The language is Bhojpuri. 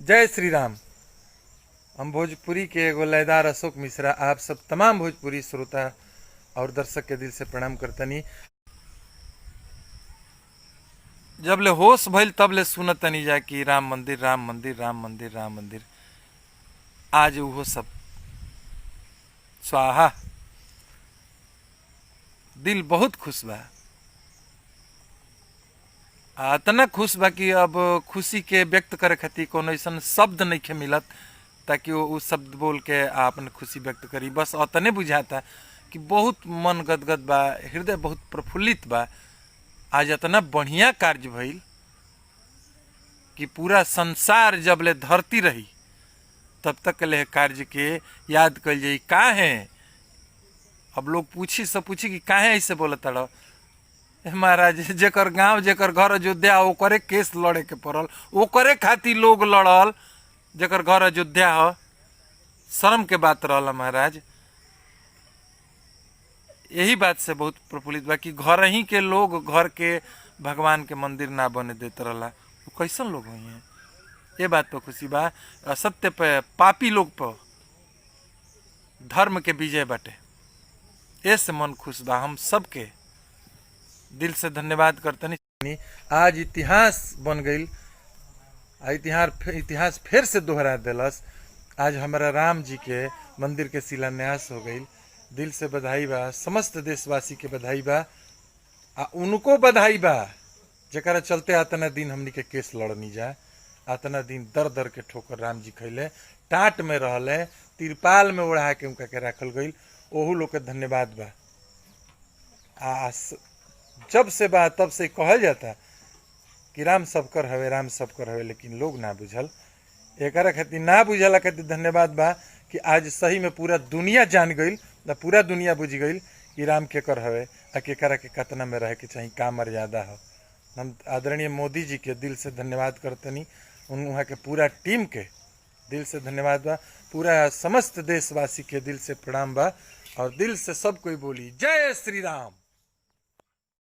जय श्री राम। हम भोजपुरी के एगो लयदार अशोक मिश्रा आप सब तमाम भोजपुरी श्रोता और दर्शक के दिल से प्रणाम करतनी। जब ले होश भइल तब ले सुनतनी जा कि राम मंदिर राम मंदिर राम मंदिर राम मंदिर। आज वो सब स्वाहा। दिल बहुत खुश बा, इतना खुश बा कि अब खुशी के व्यक्त करे खातिर कोनो ऐसा शब्द नहीं के मिलत ताकि वो उस शब्द बोल के अपन खुशी व्यक्त करी। बस अतने बुझाता कि बहुत मन गदगद बा, हृदय बहुत प्रफुल्लित बा। आज इतना बढ़िया कार्य भइल कि पूरा संसार जब ले धरती रही तब तक ले कार्य के याद कल जाई। काहे अब लोग पूछी कि काहे ऐसे बोलता रहो महाराज, जेकर गांव जेकर घर अयोध्या ओकरे केस लड़े के पड़ल, ओकरे खातिर लोग लड़ल जेकर घर अयोध्या हो। शर्म के बात रहला महाराज। यही बात से बहुत प्रफुल्लित बा कि घर ही के लोग घर के भगवान के मंदिर ना बने देते रहला। वो कैसन लोग हुई हैं, ये बात पर खुशी बा। असत्य पे पापी लोग पर धर्म के विजय बाटे, ऐसे मन खुश बा। हम सबके दिल से धन्यवाद करतनी। आज इतिहास बन गई, इतिहास फिर से दोहरा दिलस। आज हमारा राम जी के मंदिर के शिलान्यास हो गई। दिल से बधाई बा, समस्त देशवासी के बधाई बा। उनको बधाई बा जरा चलते आतना दिन हमनी के केस लड़नी जा, आतना दिन दर दर के ठोकर राम जी खैले, टाट में रहले, तिरपाल में ओढ़ा के उनका के रखल गई। ओहू लोग के धन्यवाद बा। जब से बा तब से कहल जाता कि राम सबकर हवे, राम सबकर हवे, लेकिन लोग ना बुझल। एक खातिर ना बुझला खातिर धन्यवाद बा कि आज सही में पूरा दुनिया जान गई, पूरा दुनिया बुझ गई कि राम केकर हवे आ केकरा के कतना में रहे के चाहिए, का मर्यादा हो। हम आदरणीय मोदी जी के दिल से धन्यवाद करतनी, वहाँ के पूरा टीम के दिल से धन्यवाद बा। पूरा समस्त देशवासी के दिल से प्रणाम बा और दिल से सब कोई बोली जय श्री राम।